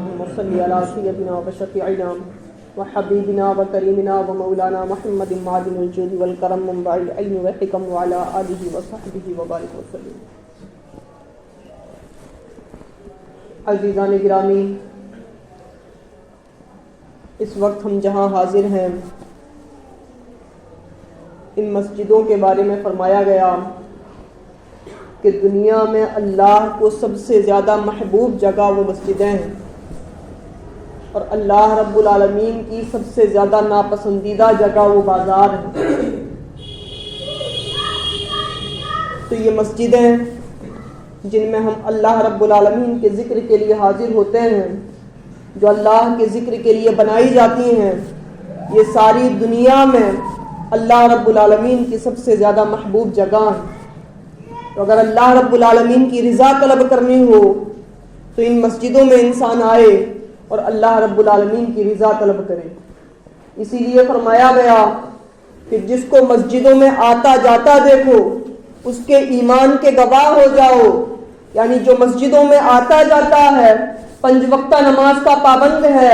اللهم صل على سيدنا وشفيعنا وحبيبنا وكريمنا ومولانا محمد معدن الجود والكرم منبع العلم والحكم وعلى آله وصحبه وبارك وسلم. عزیزان گرامی، اس وقت ہم جہاں حاضر ہیں، ان مسجدوں کے بارے میں فرمایا گیا کہ دنیا میں اللہ کو سب سے زیادہ محبوب جگہ وہ مسجدیں ہیں، اور اللہ رب العالمین کی سب سے زیادہ ناپسندیدہ جگہ وہ بازار ہے. تو یہ مسجدیں جن میں ہم اللہ رب العالمین کے ذکر کے لیے حاضر ہوتے ہیں، جو اللہ کے ذکر کے لیے بنائی جاتی ہیں، یہ ساری دنیا میں اللہ رب العالمین کی سب سے زیادہ محبوب جگہ ہیں. تو اگر اللہ رب العالمین کی رضا طلب کرنی ہو تو ان مسجدوں میں انسان آئے اور اللہ رب العالمین کی رضا طلب کرے. اسی لیے فرمایا گیا کہ جس کو مسجدوں میں آتا جاتا دیکھو اس کے ایمان کے گواہ ہو جاؤ. یعنی جو مسجدوں میں آتا جاتا ہے، 5 وقتہ نماز کا پابند ہے،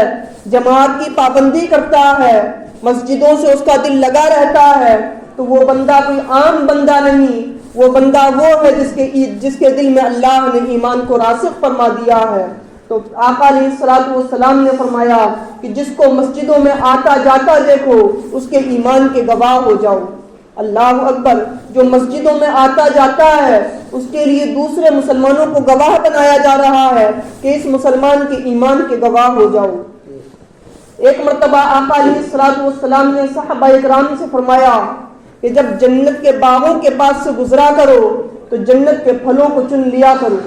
جماعت کی پابندی کرتا ہے، مسجدوں سے اس کا دل لگا رہتا ہے، تو وہ بندہ کوئی عام بندہ نہیں، وہ بندہ وہ ہے جس کے دل میں اللہ نے ایمان کو راسخ فرما دیا ہے. تو آقا علیہ الصلوۃ والسلام نے فرمایا کہ جس کو مسجدوں میں آتا جاتا دیکھو اس کے ایمان کے گواہ ہو جاؤ. اللہ اکبر. جو مسجدوں میں آتا جاتا ہے اس کے لیے دوسرے مسلمانوں کو گواہ بنایا جا رہا ہے کہ اس مسلمان کے ایمان کے گواہ ہو جاؤ. ایک مرتبہ آقا علیہ الصلوۃ والسلام نے صحابہ اکرام سے فرمایا کہ جب جنت کے باغوں کے پاس سے گزرا کرو تو جنت کے پھلوں کو چن لیا کرو.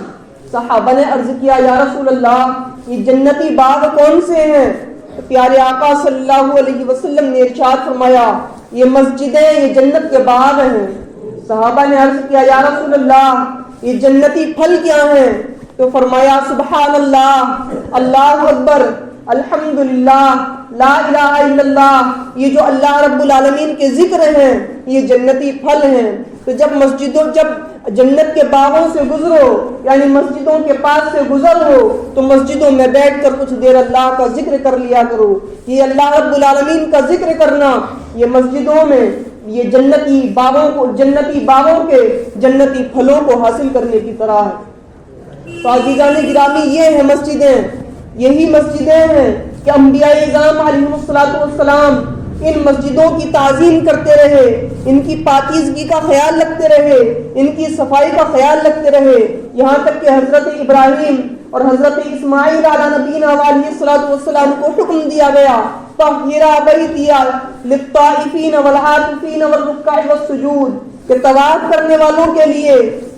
صحابہ نے عرض کیا یا رسول اللہ یہ جنتی باغ کون سے ہیں؟ تو پیارے آقا صلی اللہ علیہ وسلم نے ارشاد فرمایا یہ مسجدیں یہ جنت کے باغ ہیں. صحابہ نے عرض کیا یا رسول اللہ یہ جنتی پھل کیا ہیں؟ تو فرمایا سبحان اللہ، اللہ اکبر، الحمدللہ، لا الہ الا اللہ. یہ جو اللہ رب العالمین کے ذکر ہیں یہ جنتی پھل ہیں. تو جب جنت کے باغوں سے گزرو یعنی مسجدوں کے پاس سے گزر ہو تو مسجدوں میں بیٹھ کر کچھ دیر اللہ کا ذکر کر لیا کرو. یہ اللہ رب العالمین کا ذکر کرنا یہ مسجدوں میں یہ جنتی باغوں کے جنتی پھلوں کو حاصل کرنے کی طرح ہے. تو عزیزان گرامی یہ ہے مسجدیں، یہی مسجدیں ہیں کہ انبیاء اعظام علیہ السلام ان مسجدوں کی تعظیم کرتے رہے، ان کی پاکیزگی کا خیال رکھتے رہے، ان کی صفائی کا خیال رکھتے رہے، یہاں تک کہ حضرت ابراہیم اور حضرت اسماعیل علیہ نبینا علیہ السلام کو حکم دیا گیا طہرا بیتی للطائفین والعاکفین والرکع والسجود کہ طواف کرنے والوں کے لیے،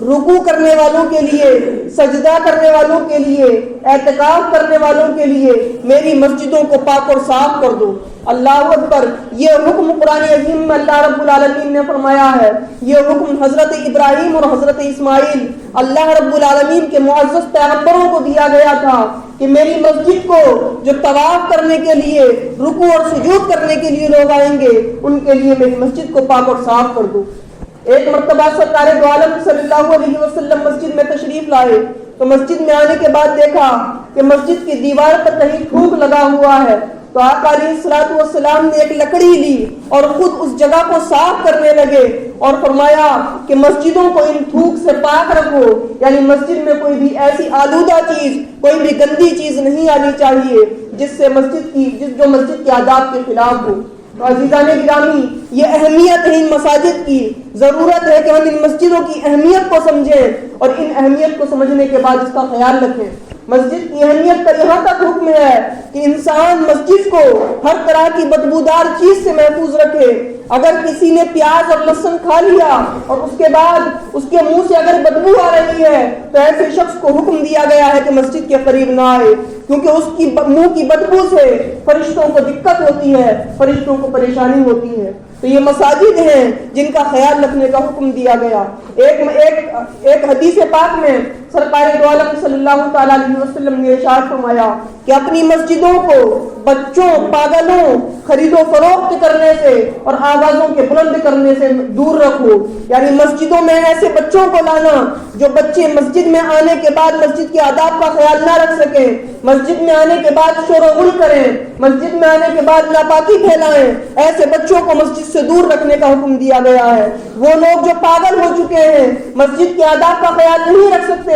رکوع کرنے والوں کے لیے، سجدہ کرنے والوں کے لیے، اعتکاف کرنے والوں کے لیے میری مسجدوں کو پاک اور صاف کر دو. اللہ اکبر. یہ حکم قرآن عظیم میں اللہ رب العالمین نے فرمایا ہے. یہ حکم حضرت ابراہیم اور حضرت اسماعیل اللہ رب العالمین کے معزز پیغمبروں کو دیا گیا تھا کہ میری مسجد کو جو طواف کرنے کے لیے، رکوع اور سجود کرنے کے لیے لوگ آئیں گے ان کے لیے میری مسجد کو پاک اور صاف کر دو. ایک مرتبہ سرکار دو عالم صلی اللہ علیہ وسلم مسجد میں تشریف لائے تو مسجد میں آنے کے بعد دیکھا کہ مسجد کی دیوار پر کہیں تھوک لگا ہوا ہے. تو آقا علیہ الصلوۃ والسلام نے ایک لکڑی لی اور خود اس جگہ کو صاف کرنے لگے اور فرمایا کہ مسجدوں کو ان تھوک سے پاک رکھو. یعنی مسجد میں کوئی بھی ایسی آلودہ چیز، کوئی بھی گندی چیز نہیں آنی چاہیے جو مسجد کے آداب کے خلاف ہو. تو عزیزان گرامی یہ اہمیت ہے ان مساجد کی. ضرورت ہے کہ ہم ان مسجدوں کی اہمیت کو سمجھیں اور ان اہمیت کو سمجھنے کے بعد اس کا خیال رکھیں. مسجد کی اہمیت کا یہاں تک حکم ہے کہ انسان مسجد کو ہر طرح کی بدبودار چیز سے محفوظ رکھے. اگر کسی نے پیاز اور لہسن کھا لیا اور اس کے بعد اس کے منہ سے اگر بدبو آ رہی ہے تو ایسے شخص کو حکم دیا گیا ہے کہ مسجد کے قریب نہ آئے، کیونکہ اس کی منہ کی بدبو سے فرشتوں کو دقت ہوتی ہے، فرشتوں کو پریشانی ہوتی ہے. تو یہ مساجد ہیں جن کا خیال رکھنے کا حکم دیا گیا۔ ایک حدیث پاک میں سرکار دو عالم صلی اللہ تعالیٰ علیہ وسلم نے ارشاد فرمایا کہ اپنی مسجدوں کو بچوں، پاگلوں، خرید و فروخت کرنے سے اور آوازوں کے بلند کرنے سے دور رکھو۔ یعنی مسجدوں میں ایسے بچوں کو لانا جو بچے مسجد میں آنے کے بعد مسجد کے آداب کا خیال نہ رکھ سکیں، مسجد میں آنے کے بعد شور و غل کریں، مسجد میں آنے کے بعد ناپاکی پھیلائیں، ایسے بچوں کو مسجد سے دور رکھنے کا حکم دیا گیا ہے۔ وہ لوگ جو پاگل ہو چکے ہیں، مسجد کے آداب کا خیال نہیں رکھ سکتے،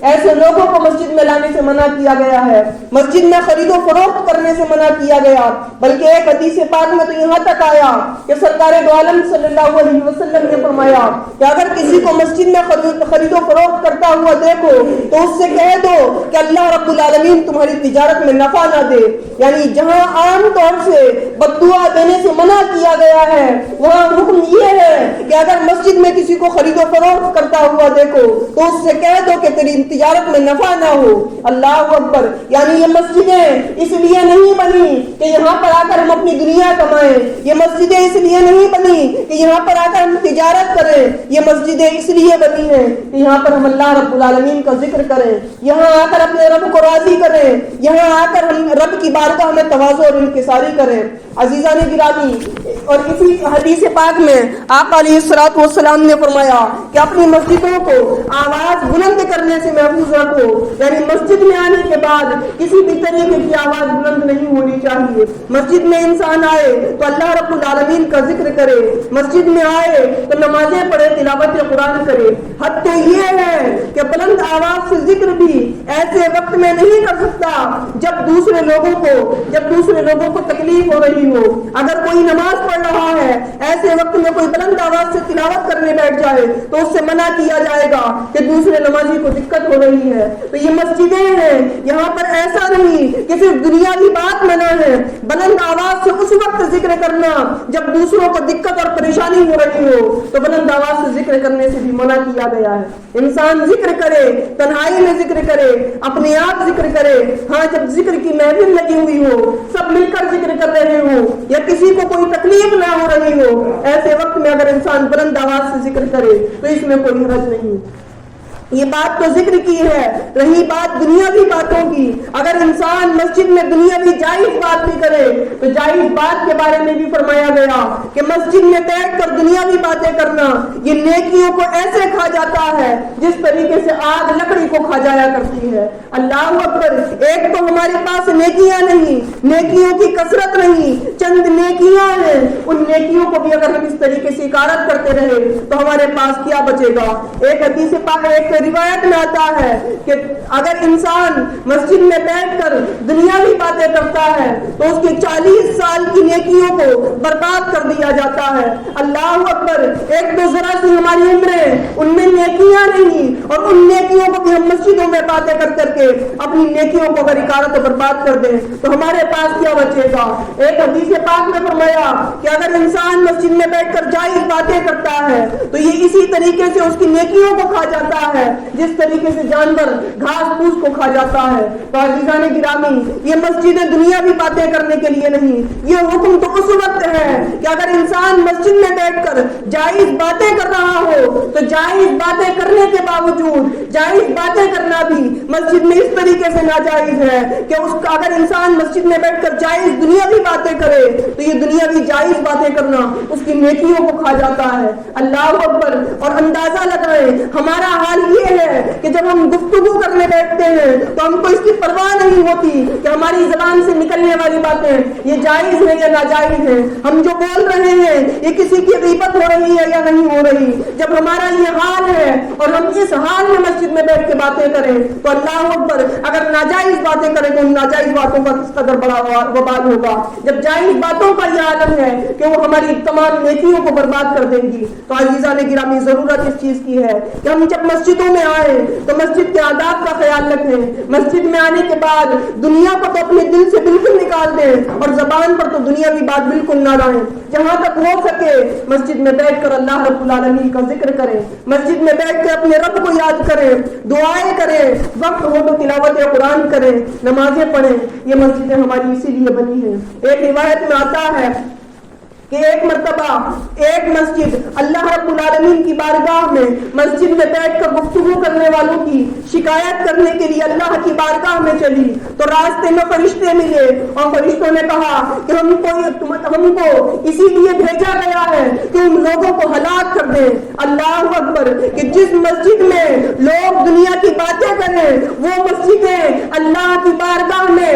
ایسے لوگوں کو مسجد میں لانے سے منع کیا گیا ہے۔ مسجد میں خرید و فروخت کرنے سے منع کیا گیا، بلکہ ایک حدیث پاک میں تو یہاں تک آیا کہ سرکار دو عالم صلی اللہ علیہ وسلم نے فرمایا کہ اگر کسی کو مسجد میں خرید و فروخت کرتا ہوا دیکھو تو اس سے کہہ دو کہ اللہ رب العالمین تمہاری تجارت میں نفع نہ دے۔ یعنی جہاں عام طور سے بد دعا دینے سے منع کیا گیا ہے، وہاں حکم یہ ہے کہ اگر مسجد میں کسی کو خرید و فروخت کرتا ہوا دیکھو تو اس سے کہہ دو کہ تیری تجارت میں نفع نہ ہو۔ اللہ اکبر! یعنی یہ مسجدیں اس لیے نہیں بنی کہ یہاں پر آ کر ہم اپنی دنیا کمائیں، یہ مسجدیں اس لیے نہیں بنی کہ یہاں پر آ کر ہم تجارت کریں، یہ مسجدیں اس لیے بنی ہیں کہ یہاں پر ہم اللہ رب العالمین کا ذکر کریں، یہاں آ کر اپنے رب کو راضی کریں، یہاں آ کر ہم رب کی بارگاہ میں تواضع اور انکساری کریں۔ عزیزان گرامی، اور اسی حدیث پاک میں آقا علیہ الصلوۃ والسلام نے فرمایا کہ اپنی مسجدوں کو آواز بلند کرنے سے محفوظ رکھو۔ یعنی مسجد میں آنے کے بعد کسی بھی طریقے کی آواز بلند نہیں ہونی چاہیے۔ مسجد میں انسان آئے تو اللہ رب العالمین کا ذکر کرے، مسجد میں آئے تو نمازیں پڑھے، تلاوت قرآن کرے۔ حد تو یہ ہے کہ بلند آواز سے ذکر بھی ایسے وقت میں نہیں کر سکتا جب دوسرے لوگوں کو تکلیف ہو رہی ہو۔ اگر کوئی نماز پڑھ رہا ہے، ایسے وقت میں کوئی بلند آواز سے تلاوت کرنے بیٹھ جائے تو اس سے منع کیا جائے گا کہ دوسرے نمازی کو دقت ہو رہی ہے۔ تو یہ مسجدیں ہیں، یہاں پر ایسا نہیں کہ صرف دنیاوی بات منع ہے، بلند آواز سے اس وقت ذکر کرنا جب دوسروں کو دقت اور پریشانی ہو رہی ہو تو بلند آواز سے ذکر کرنے سے بھی منع کیا گیا ہے۔ انسان ذکر کرے، تنہائی میں ذکر کرے، اپنے آپ ذکر کرے۔ ہاں، جب ذکر کی محفل لگی ہوئی ہو، سب مل کر ذکر کر رہے ہو یا کسی کو کوئی تکلیف نہ ہو رہی ہو، ایسے وقت میں اگر انسان بلند آواز سے ذکر کرے تو اس میں کوئی حرج نہیں۔ یہ بات تو ذکر کی ہے، رہی بات دنیاوی باتوں کی۔ اگر انسان مسجد میں دنیاوی جائز بات بھی کرے تو جائز بات کے بارے میں بھی فرمایا گیا کہ مسجد میں بیٹھ کر دنیاوی باتیں کرنا یہ نیکیوں کو ایسے کھا جاتا ہے جس طریقے سے آگ لکڑی کو کھا جایا کرتی ہے۔ اللہ اکبر! ایک تو ہمارے پاس نیکیاں نہیں، نیکیوں کی کثرت نہیں، چند نیکیاں ہیں، ان نیکیوں کو بھی اگر ہم اس طریقے سے اکارت کرتے رہے تو ہمارے پاس کیا بچے گا؟ ایک حدیث پاک ایک روایت میں آتا ہے کہ اگر انسان مسجد میں بیٹھ کر دنیاوی باتیں کرتا ہے تو اس کی 40 سال کی نیکیوں کو برباد کر دیا جاتا ہے۔ اللہ اکبر! ایک تو ذرا سی ہماری عمریں، ان میں نیکیاں نہیں، اور ان نیکیوں کو بھی ہم مسجدوں میں باتیں کر کر کے اپنی نیکیوں کو اگر اکارت و برباد کر دیں تو ہمارے پاس کیا بچے گا؟ ایک حدیث پاک میں فرمایا کہ اگر انسان مسجد میں بیٹھ کر جائز باتیں کرتا ہے تو یہ اسی طریقے سے اس کی نیکیوں کو کھا جاتا ہے جس طریقے سے جانور گھاس پھوس کو کھا جاتا ہے۔ تو عزیزان گرامی، یہ مسجدیں دنیاوی باتیں کرنے کے لیے نہیں، یہ حکم تو اس وقت ہے کہ اگر انسان مسجد میں بیٹھ کر جائز باتیں کر رہا ہو تو جائز باتیں کرنے کے باوجود جائز باتیں کرنا بھی مسجد میں اس طریقے سے ناجائز ہے کہ اس کا اگر انسان مسجد میں بیٹھ کر جائز دنیاوی باتیں کرے تو یہ دنیاوی جائز باتیں کرنا اس کی نیکیوں کو کھا جاتا ہے۔ اللہ اکبر! اور اندازہ لگائیں، ہمارا حال یہ ہے کہ جب ہم گفتگو کرنے بیٹھتے ہیں تو ہم کو اس کی پرواہ نہیں ہوتی کہ ہماری زبان سے نکلنے والی باتیں یہ جائز ہیں یا ناجائز ہیں، ہم جو بول رہے ہیں یہ کسی کی غیبت ہو رہی ہے یا نہیں ہو رہی۔ جب ہمارا یہ حال ہے اور ہم اس حال میں مسجد میں بیٹھ کے باتیں کریں تو اللہ اکبر! اگر ناجائز باتیں کریں تو ان ناجائز باتوں کا کس قدر بڑا وبال ہوگا، جب جائز باتوں کا یہ عالم ہے کہ وہ ہماری تمام نیکیوں کو برباد کر دیں گی۔ تو عزیزان گرامی، ضرورت اس چیز کی ہے کہ ہم جب مسجدوں میں آئے تو مسجد کے آداب کا خیال رکھیں۔ مسجد میں آنے کے بعد دنیا کو تو اپنے دل سے بالکل نکال دیں اور زبان پر تو دنیاوی بات بالکل نہ لائیں۔ جہاں تک ہو سکے مسجد میں بیٹھ کر اللہ رب العالمین کا ذکر کریں، مسجد میں بیٹھ کے اپنے رب کو یاد کریں، دعائیں کریں، وقت ہو تو تلاوت قرآن کریں، نمازیں پڑھیں۔ یہ مسجدیں ہماری اسی لیے بنی ہیں۔ ایک روایت میں آتا ہے کہ ایک مرتبہ ایک مسجد اللہ رب العالمین کی بارگاہ میں مسجد میں بیٹھ کر گفتگو کرنے والوں کی شکایت کرنے کے لیے اللہ کی بارگاہ میں چلی تو راستے میں فرشتے ملے اور فرشتوں نے کہا کہ ہم کو اسی لیے بھیجا گیا ہے کہ ان لوگوں کو ہلاک کر دیں. اللہ اکبر, کہ جس مسجد میں لوگ دنیا کی باتیں کریں وہ مسجدیں اللہ کی بارگاہ میں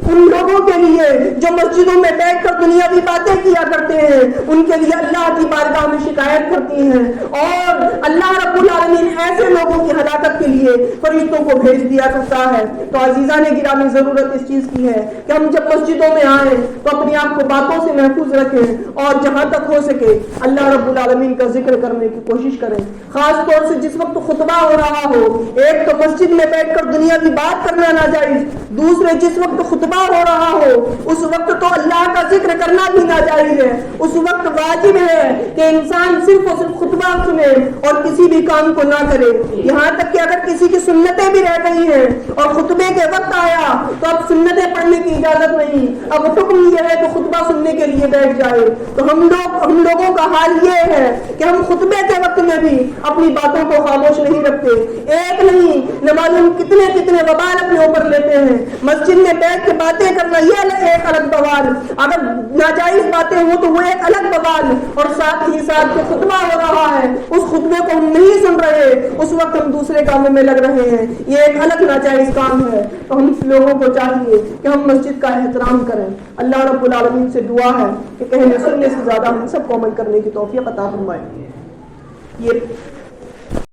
ان لوگوں کے لیے جو مسجدوں میں بیٹھ کر دنیاوی باتیں کیا کرتے ہیں ان کے لیے اللہ کی بارگاہ میں شکایت کرتی ہیں. اور اللہ رب العالمین ایسے لوگوں کی ہلاکت کے لیے فرشتوں کو بھیج دیا کرتا ہے. تو عزیزان گرامی, ضرورت اس چیز کی ہے کہ ہم جب مسجدوں میں آئیں تو اپنے آپ کو باتوں سے محفوظ رکھیں اور جہاں تک ہو سکے اللہ رب العالمین کا ذکر کرنے کی کوشش کریں. خاص طور سے جس وقت خطبہ ہو رہا ہو, ایک تو مسجد میں بیٹھ کر دنیا کی بات کرنا ناجائز, دوسرے جس وقت خطبہ ہو رہا ہو اس وقت تو اللہ کا ذکر کرنا بھی ناجائز ہے. اس وقت واجب ہے کہ انسان صرف اور صرف خطبہ سنے اور کسی بھی کام کو نہ کرے. یہاں تک کہ اگر کسی کی سنتیں بھی رہ گئی ہیں اور خطبے کے وقت آیا تو اب سنتیں پڑھنے کی اجازت نہیں, اب حکم یہ ہے کہ خطبہ سننے کے لیے بیٹھ جائے. تو ہم لوگوں کا حال یہ ہے کہ ہم خطبے کے وقت میں بھی اپنی باتوں کو خاموش نہیں رکھتے. ایک نہیں نہ معلوم کتنے وبال اپنے اوپر لیتے ہیں. مسجد میں بیٹھ کے باتیں کرنا یہ ایک الگ بوال, اگر ناجائز باتیں ہوں تو وہ ایک الگ بوال, اور ساتھ ہی ساتھ جو خطبہ ہو رہا ہے اس خطبے کو ہم نہیں سن رہے, اس وقت ہم دوسرے کاموں میں لگ رہے ہیں, یہ ایک الگ ناجائز کام ہے. تو ہم لوگوں کو چاہیے کہ ہم مسجد کا احترام کریں. اللہ رب العالمین سے دعا ہے کہ کہنے سننے سے زیادہ ہم سب کو عمل کرنے کی توفیق عطا فرمائے. یہ